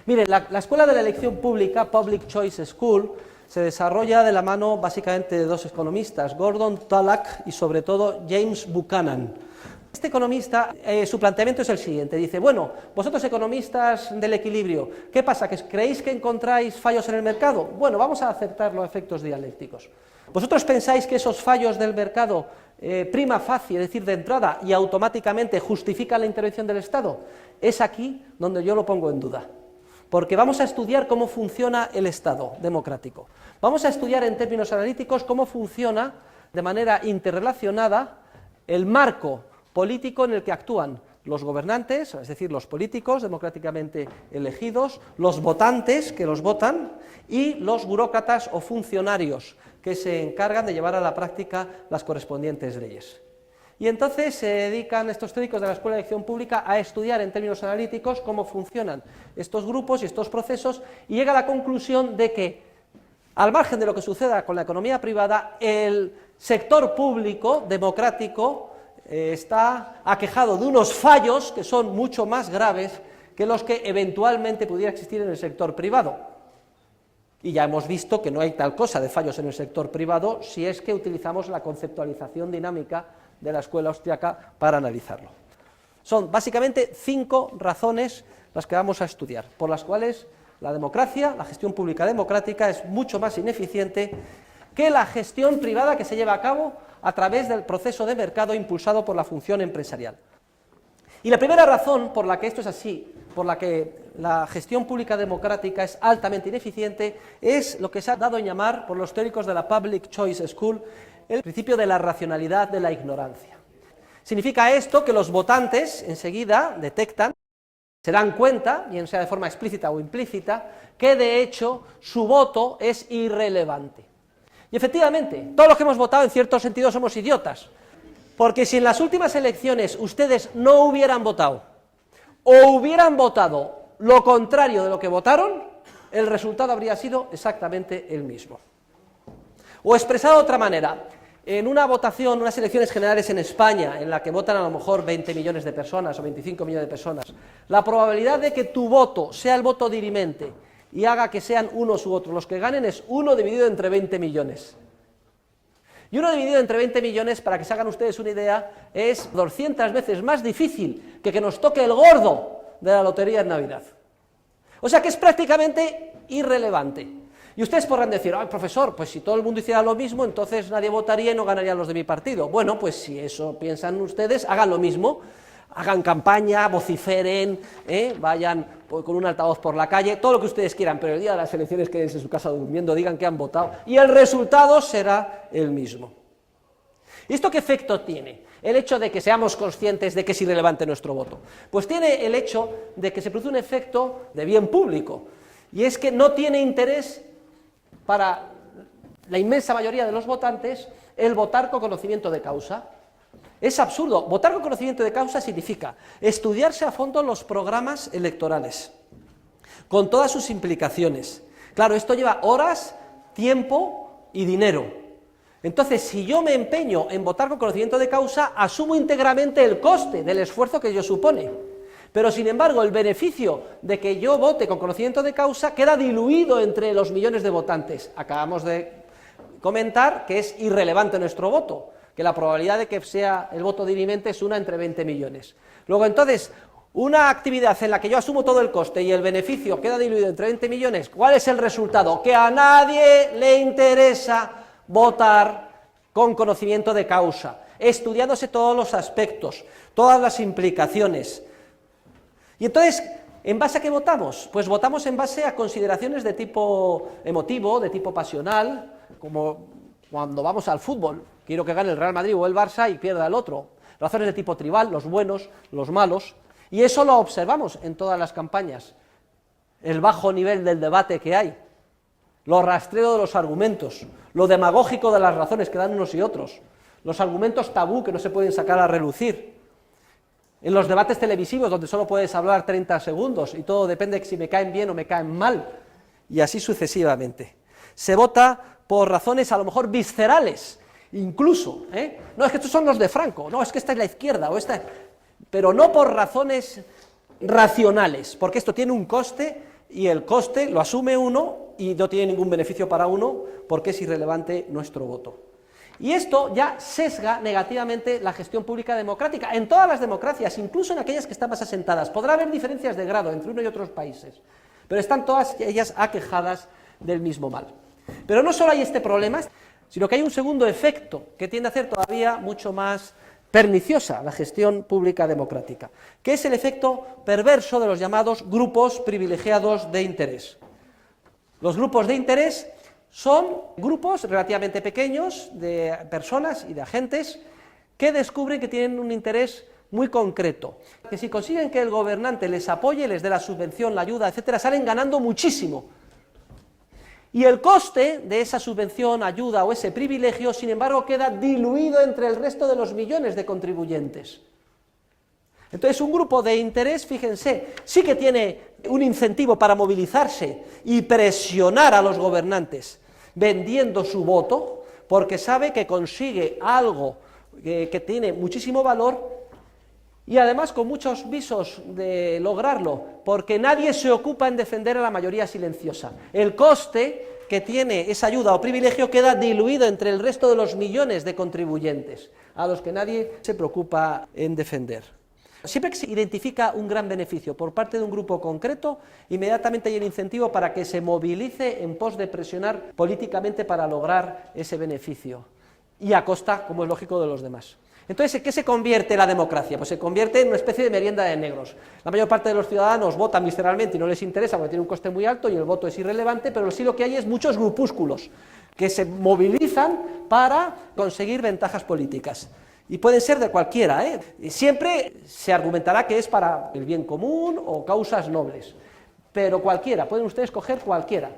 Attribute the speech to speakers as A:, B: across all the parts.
A: Miren, la escuela de la elección pública, Public Choice School, se desarrolla de la mano básicamente de dos economistas, Gordon Tullock y sobre todo James Buchanan. Este economista, su planteamiento es el siguiente, dice, bueno, vosotros economistas del equilibrio, ¿qué pasa? ¿Que creéis que encontráis fallos en el mercado? Bueno, vamos a aceptar los efectos dialécticos. ¿Vosotros pensáis que esos fallos del mercado prima facie, es decir, de entrada y automáticamente justifican la intervención del Estado? Es aquí donde yo lo pongo en duda. Porque vamos a estudiar cómo funciona el Estado democrático. Vamos a estudiar en términos analíticos cómo funciona de manera interrelacionada el marco político en el que actúan los gobernantes, es decir, los políticos democráticamente elegidos, los votantes que los votan y los burócratas o funcionarios que se encargan de llevar a la práctica las correspondientes leyes. Y entonces se dedican estos teóricos de la Escuela de Elección Pública a estudiar en términos analíticos cómo funcionan estos grupos y estos procesos y llega a la conclusión de que, al margen de lo que suceda con la economía privada, el sector público democrático está aquejado de unos fallos que son mucho más graves que los que eventualmente pudiera existir en el sector privado. Y ya hemos visto que no hay tal cosa de fallos en el sector privado si es que utilizamos la conceptualización dinámica de la escuela austriaca para analizarlo. Son básicamente 5 razones las que vamos a estudiar, por las cuales la democracia, la gestión pública democrática, es mucho más ineficiente que la gestión privada que se lleva a cabo a través del proceso de mercado impulsado por la función empresarial. Y la primera razón por la que esto es así, por la que la gestión pública democrática es altamente ineficiente, es lo que se ha dado en llamar por los teóricos de la Public Choice School el principio de la racionalidad de la ignorancia. Significa esto que los votantes enseguida detectan, se dan cuenta, bien sea de forma explícita o implícita, que de hecho su voto es irrelevante. Y efectivamente, todos los que hemos votado en cierto sentido somos idiotas, porque si en las últimas elecciones ustedes no hubieran votado, o hubieran votado lo contrario de lo que votaron, el resultado habría sido exactamente el mismo. O expresado de otra manera, en una votación, unas elecciones generales en España, en la que votan a lo mejor 20 millones de personas o 25 millones de personas, la probabilidad de que tu voto sea el voto dirimente y haga que sean unos u otros los que ganen es 1 dividido entre 20 millones. Y 1 dividido entre 20 millones, para que se hagan ustedes una idea, es 200 veces más difícil que nos toque el gordo de la lotería en Navidad. O sea que es prácticamente irrelevante. Y ustedes podrán decir, ay, profesor, pues si todo el mundo hiciera lo mismo, entonces nadie votaría y no ganarían los de mi partido. Bueno, pues si eso piensan ustedes, hagan lo mismo, hagan campaña, vociferen, vayan con un altavoz por la calle, todo lo que ustedes quieran, pero el día de las elecciones quédense en su casa durmiendo, digan que han votado, y el resultado será el mismo. ¿Y esto qué efecto tiene? El hecho de que seamos conscientes de que es irrelevante nuestro voto. Pues tiene el hecho de que se produce un efecto de bien público, y es que no tiene interés para la inmensa mayoría de los votantes el votar con conocimiento de causa. Es absurdo. Votar con conocimiento de causa significa estudiarse a fondo los programas electorales, con todas sus implicaciones. Claro, esto lleva horas, tiempo y dinero. Entonces, si yo me empeño en votar con conocimiento de causa, asumo íntegramente el coste del esfuerzo que ello supone. Pero, sin embargo, el beneficio de que yo vote con conocimiento de causa queda diluido entre los millones de votantes. Acabamos de comentar que es irrelevante nuestro voto, que la probabilidad de que sea el voto dirimente es 1 entre 20 millones. Luego, entonces, una actividad en la que yo asumo todo el coste y el beneficio queda diluido entre 20 millones, ¿cuál es el resultado? Que a nadie le interesa votar con conocimiento de causa, estudiándose todos los aspectos, todas las implicaciones. Y entonces, ¿en base a qué votamos? Pues votamos en base a consideraciones de tipo emotivo, de tipo pasional, como cuando vamos al fútbol, quiero que gane el Real Madrid o el Barça y pierda el otro. Razones de tipo tribal, los buenos, los malos, y eso lo observamos en todas las campañas. El bajo nivel del debate que hay, lo rastreo de los argumentos, lo demagógico de las razones que dan unos y otros, los argumentos tabú que no se pueden sacar a relucir. En los debates televisivos, donde solo puedes hablar 30 segundos y todo depende de si me caen bien o me caen mal, y así sucesivamente. Se vota por razones a lo mejor viscerales, incluso, no, es que estos son los de Franco, no, es que esta es la izquierda, pero no por razones racionales, porque esto tiene un coste y el coste lo asume uno y no tiene ningún beneficio para uno porque es irrelevante nuestro voto. Y esto ya sesga negativamente la gestión pública democrática, en todas las democracias, incluso en aquellas que están más asentadas. Podrá haber diferencias de grado entre uno y otros países, pero están todas ellas aquejadas del mismo mal. Pero no solo hay este problema, sino que hay un segundo efecto que tiende a hacer todavía mucho más perniciosa la gestión pública democrática, que es el efecto perverso de los llamados grupos privilegiados de interés. Los grupos de interés son grupos relativamente pequeños de personas y de agentes que descubren que tienen un interés muy concreto, que si consiguen que el gobernante les apoye, les dé la subvención, la ayuda, etcétera, salen ganando muchísimo. Y el coste de esa subvención, ayuda o ese privilegio, sin embargo, queda diluido entre el resto de los millones de contribuyentes. Entonces, un grupo de interés, fíjense, sí que tiene un incentivo para movilizarse y presionar a los gobernantes, vendiendo su voto, porque sabe que consigue algo que tiene muchísimo valor y además con muchos visos de lograrlo, porque nadie se ocupa en defender a la mayoría silenciosa. El coste que tiene esa ayuda o privilegio queda diluido entre el resto de los millones de contribuyentes, a los que nadie se preocupa en defender. Siempre que se identifica un gran beneficio por parte de un grupo concreto, inmediatamente hay el incentivo para que se movilice en pos de presionar políticamente para lograr ese beneficio, y a costa, como es lógico, de los demás. Entonces, ¿en qué se convierte la democracia? Pues se convierte en una especie de merienda de negros. La mayor parte de los ciudadanos votan visceralmente y no les interesa porque tiene un coste muy alto y el voto es irrelevante, pero sí lo que hay es muchos grupúsculos que se movilizan para conseguir ventajas políticas. Y pueden ser de cualquiera, Y siempre se argumentará que es para el bien común o causas nobles, pero cualquiera, pueden ustedes coger cualquiera.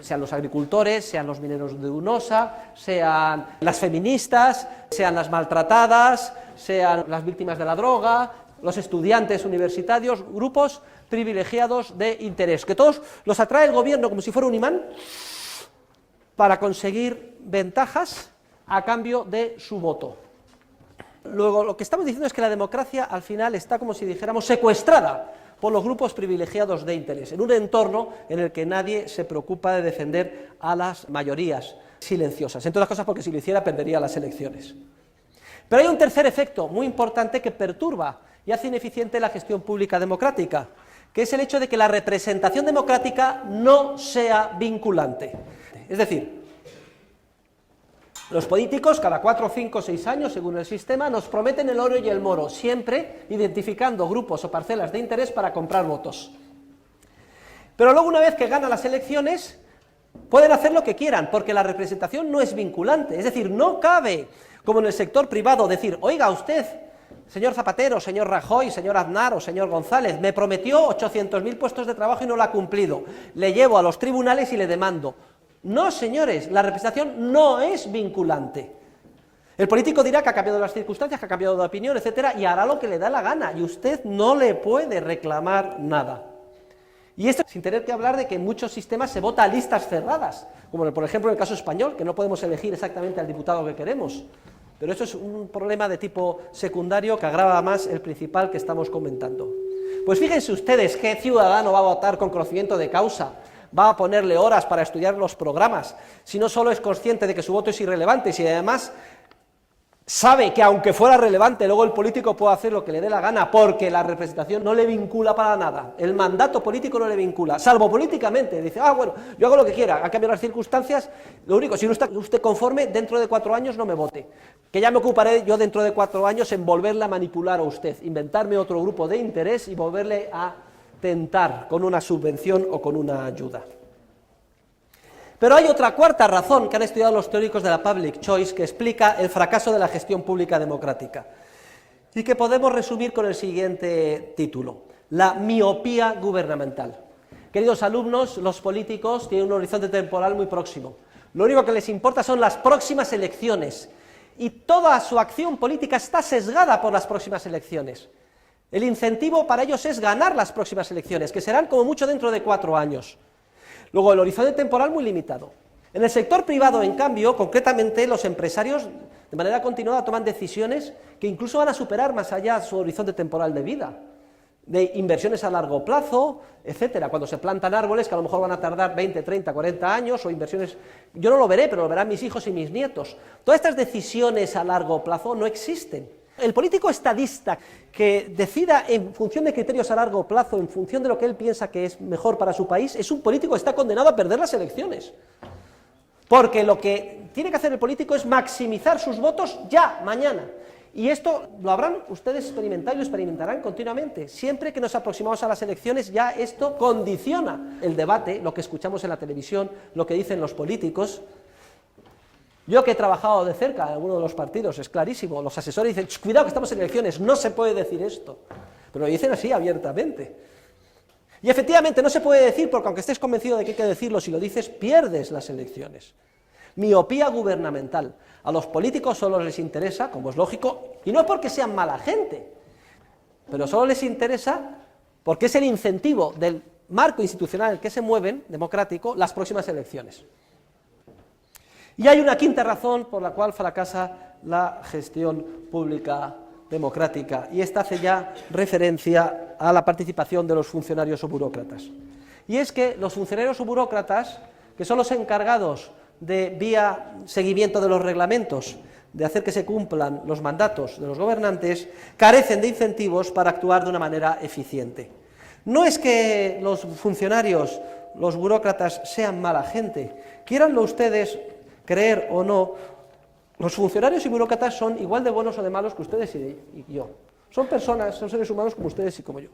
A: Sean los agricultores, sean los mineros de UNOSA, sean las feministas, sean las maltratadas, sean las víctimas de la droga, los estudiantes universitarios, grupos privilegiados de interés, que todos los atrae el gobierno como si fuera un imán para conseguir ventajas a cambio de su voto. Luego, lo que estamos diciendo es que la democracia al final está, como si dijéramos, secuestrada por los grupos privilegiados de interés, en un entorno en el que nadie se preocupa de defender a las mayorías silenciosas, entre otras cosas porque si lo hiciera perdería las elecciones. Pero hay un tercer efecto muy importante que perturba y hace ineficiente la gestión pública democrática, que es el hecho de que la representación democrática no sea vinculante. Es decir, los políticos cada 4, 5, 6 años, según el sistema, nos prometen el oro y el moro, siempre identificando grupos o parcelas de interés para comprar votos. Pero luego, una vez que ganan las elecciones, pueden hacer lo que quieran, porque la representación no es vinculante. Es decir, no cabe, como en el sector privado, decir, oiga usted, señor Zapatero, señor Rajoy, señor Aznar o señor González, me prometió 800.000 puestos de trabajo y no lo ha cumplido, le llevo a los tribunales y le demando. No, señores, la representación no es vinculante. El político dirá que ha cambiado las circunstancias, que ha cambiado de opinión, etcétera, y hará lo que le da la gana, y usted no le puede reclamar nada. Y esto sin tener que hablar de que en muchos sistemas se vota a listas cerradas, como por ejemplo en el caso español, que no podemos elegir exactamente al diputado que queremos. Pero eso es un problema de tipo secundario que agrava más el principal que estamos comentando. Pues fíjense ustedes qué ciudadano va a votar con conocimiento de causa, va a ponerle horas para estudiar los programas, si no solo es consciente de que su voto es irrelevante, si además sabe que aunque fuera relevante, luego el político puede hacer lo que le dé la gana, porque la representación no le vincula para nada, el mandato político no le vincula, salvo políticamente, dice, bueno, yo hago lo que quiera, ha cambiado las circunstancias, lo único, si no está usted conforme, dentro de 4 años no me vote, que ya me ocuparé yo dentro de 4 años en volverle a manipular a usted, inventarme otro grupo de interés y volverle a tentar con una subvención o con una ayuda. Pero hay otra cuarta razón que han estudiado los teóricos de la public choice que explica el fracaso de la gestión pública democrática y que podemos resumir con el siguiente título: la miopía gubernamental. Queridos alumnos, los políticos tienen un horizonte temporal muy próximo. Lo único que les importa son las próximas elecciones y toda su acción política está sesgada por las próximas elecciones. El incentivo para ellos es ganar las próximas elecciones, que serán como mucho dentro de 4 años. Luego, el horizonte temporal muy limitado. En el sector privado, en cambio, concretamente, los empresarios de manera continuada toman decisiones que incluso van a superar más allá su horizonte temporal de vida. de inversiones a largo plazo, etcétera, cuando se plantan árboles que a lo mejor van a tardar 20, 30, 40 años, o inversiones, yo no lo veré, pero lo verán mis hijos y mis nietos. Todas estas decisiones a largo plazo no existen. El político estadista que decida en función de criterios a largo plazo, en función de lo que él piensa que es mejor para su país, es un político que está condenado a perder las elecciones. Porque lo que tiene que hacer el político es maximizar sus votos ya, mañana. Y esto lo habrán ustedes experimentado y lo experimentarán continuamente. Siempre que nos aproximamos a las elecciones, ya esto condiciona el debate, lo que escuchamos en la televisión, lo que dicen los políticos. Yo que he trabajado de cerca en alguno de los partidos, es clarísimo, los asesores dicen, cuidado que estamos en elecciones, no se puede decir esto. Pero lo dicen así abiertamente. Y efectivamente no se puede decir, porque aunque estés convencido de que hay que decirlo, si lo dices, pierdes las elecciones. Miopía gubernamental. A los políticos solo les interesa, como es lógico, y no porque sean mala gente, pero solo les interesa porque es el incentivo del marco institucional en el que se mueven, democrático, las próximas elecciones. Y hay una quinta razón por la cual fracasa la gestión pública democrática, y esta hace ya referencia a la participación de los funcionarios o burócratas. Y es que los funcionarios o burócratas, que son los encargados de, vía seguimiento de los reglamentos, de hacer que se cumplan los mandatos de los gobernantes, carecen de incentivos para actuar de una manera eficiente. No es que los funcionarios, los burócratas, sean mala gente, quieranlo ustedes creer o no, los funcionarios y burócratas son igual de buenos o de malos que ustedes y yo. Son personas, son seres humanos como ustedes y como yo.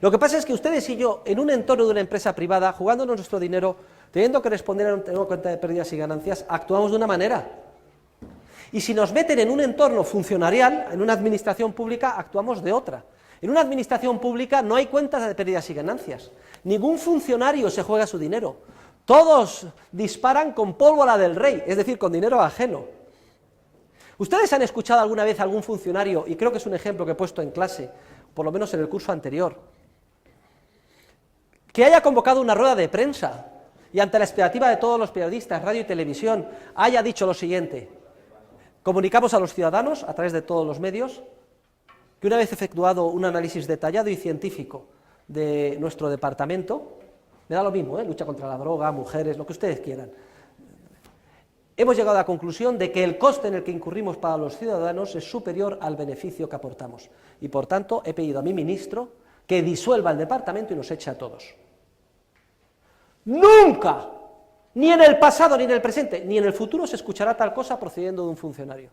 A: Lo que pasa es que ustedes y yo, en un entorno de una empresa privada, jugándonos nuestro dinero, teniendo que responder a una cuenta de pérdidas y ganancias, actuamos de una manera. Y si nos meten en un entorno funcionarial, en una administración pública, actuamos de otra. En una administración pública no hay cuentas de pérdidas y ganancias. Ningún funcionario se juega su dinero. Todos disparan con pólvora del rey, es decir, con dinero ajeno. ¿Ustedes han escuchado alguna vez a algún funcionario, y creo que es un ejemplo que he puesto en clase, por lo menos en el curso anterior, que haya convocado una rueda de prensa y ante la expectativa de todos los periodistas, radio y televisión, haya dicho lo siguiente: comunicamos a los ciudadanos, a través de todos los medios, que una vez efectuado un análisis detallado y científico de nuestro departamento, me da lo mismo, lucha contra la droga, mujeres, lo que ustedes quieran, hemos llegado a la conclusión de que el coste en el que incurrimos para los ciudadanos es superior al beneficio que aportamos, y por tanto he pedido a mi ministro que disuelva el departamento y nos eche a todos. Nunca, ni en el pasado, ni en el presente, ni en el futuro se escuchará tal cosa procediendo de un funcionario.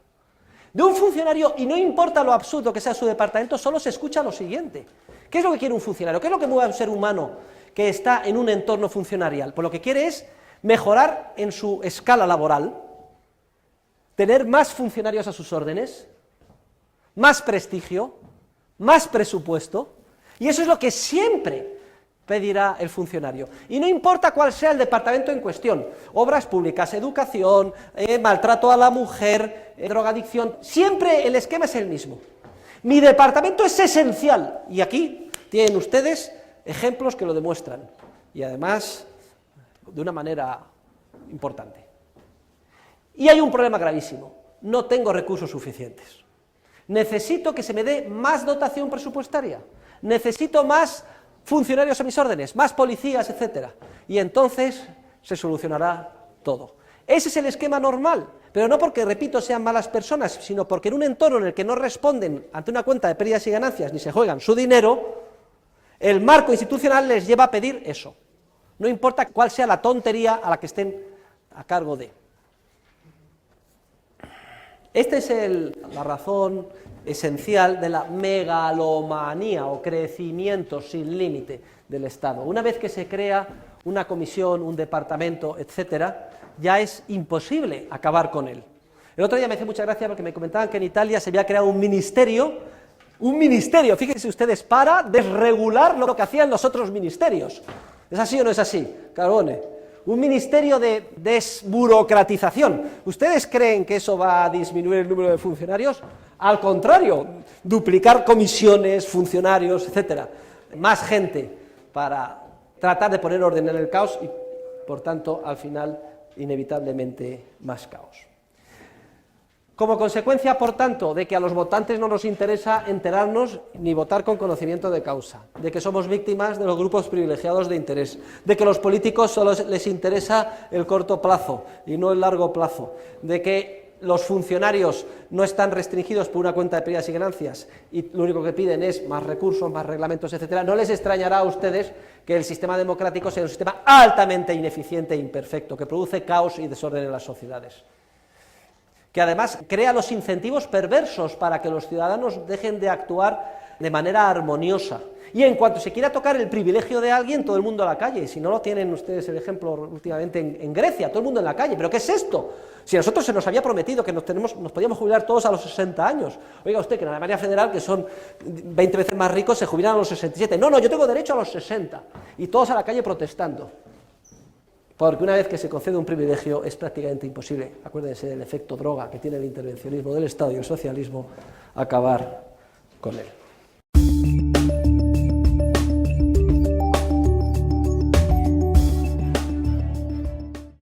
A: De un funcionario, y no importa lo absurdo que sea su departamento, solo se escucha lo siguiente. ¿Qué es lo que quiere un funcionario? ¿Qué es lo que mueve a un ser humano que está en un entorno funcionarial? Pues lo que quiere es mejorar en su escala laboral, tener más funcionarios a sus órdenes, más prestigio, más presupuesto, y eso es lo que siempre pedirá el funcionario. Y no importa cuál sea el departamento en cuestión, obras públicas, educación, maltrato a la mujer, drogadicción, siempre el esquema es el mismo. Mi departamento es esencial, y aquí tienen ustedes ejemplos que lo demuestran, y además de una manera importante. Y hay un problema gravísimo: no tengo recursos suficientes. Necesito que se me dé más dotación presupuestaria, necesito más funcionarios a mis órdenes, más policías, etcétera, y entonces se solucionará todo. Ese es el esquema normal, pero no porque, repito, sean malas personas, sino porque en un entorno en el que no responden ante una cuenta de pérdidas y ganancias ni se juegan su dinero, el marco institucional les lleva a pedir eso. No importa cuál sea la tontería a la que estén a cargo de. Esta es la razón esencial de la megalomanía o crecimiento sin límite del Estado. Una vez que se crea una comisión, un departamento, etcétera, ya es imposible acabar con él. El otro día me hizo mucha gracia porque me comentaban que en Italia se había creado un ministerio, fíjense ustedes, para desregular lo que hacían los otros ministerios. ¿Es así o no es así, Carbone? Un ministerio de desburocratización. ¿Ustedes creen que eso va a disminuir el número de funcionarios? Al contrario, duplicar comisiones, funcionarios, etcétera. Más gente para tratar de poner orden en el caos y, por tanto, al final, inevitablemente, más caos. Como consecuencia, por tanto, de que a los votantes no nos interesa enterarnos ni votar con conocimiento de causa, de que somos víctimas de los grupos privilegiados de interés, de que a los políticos solo les interesa el corto plazo y no el largo plazo, de que los funcionarios no están restringidos por una cuenta de pérdidas y ganancias y lo único que piden es más recursos, más reglamentos, etcétera, no les extrañará a ustedes que el sistema democrático sea un sistema altamente ineficiente e imperfecto, que produce caos y desorden en las sociedades, que además crea los incentivos perversos para que los ciudadanos dejen de actuar de manera armoniosa. Y en cuanto se quiera tocar el privilegio de alguien, todo el mundo a la calle. Si no lo tienen ustedes el ejemplo últimamente en Grecia, todo el mundo en la calle. ¿Pero qué es esto? Si a nosotros se nos había prometido que nos podíamos jubilar todos a los 60 años. Oiga usted, que en Alemania Federal, que son 20 veces más ricos, se jubilan a los 67. No, yo tengo derecho a los 60. Y todos a la calle protestando. Porque una vez que se concede un privilegio es prácticamente imposible, acuérdense del efecto droga que tiene el intervencionismo del Estado y el socialismo, acabar con él.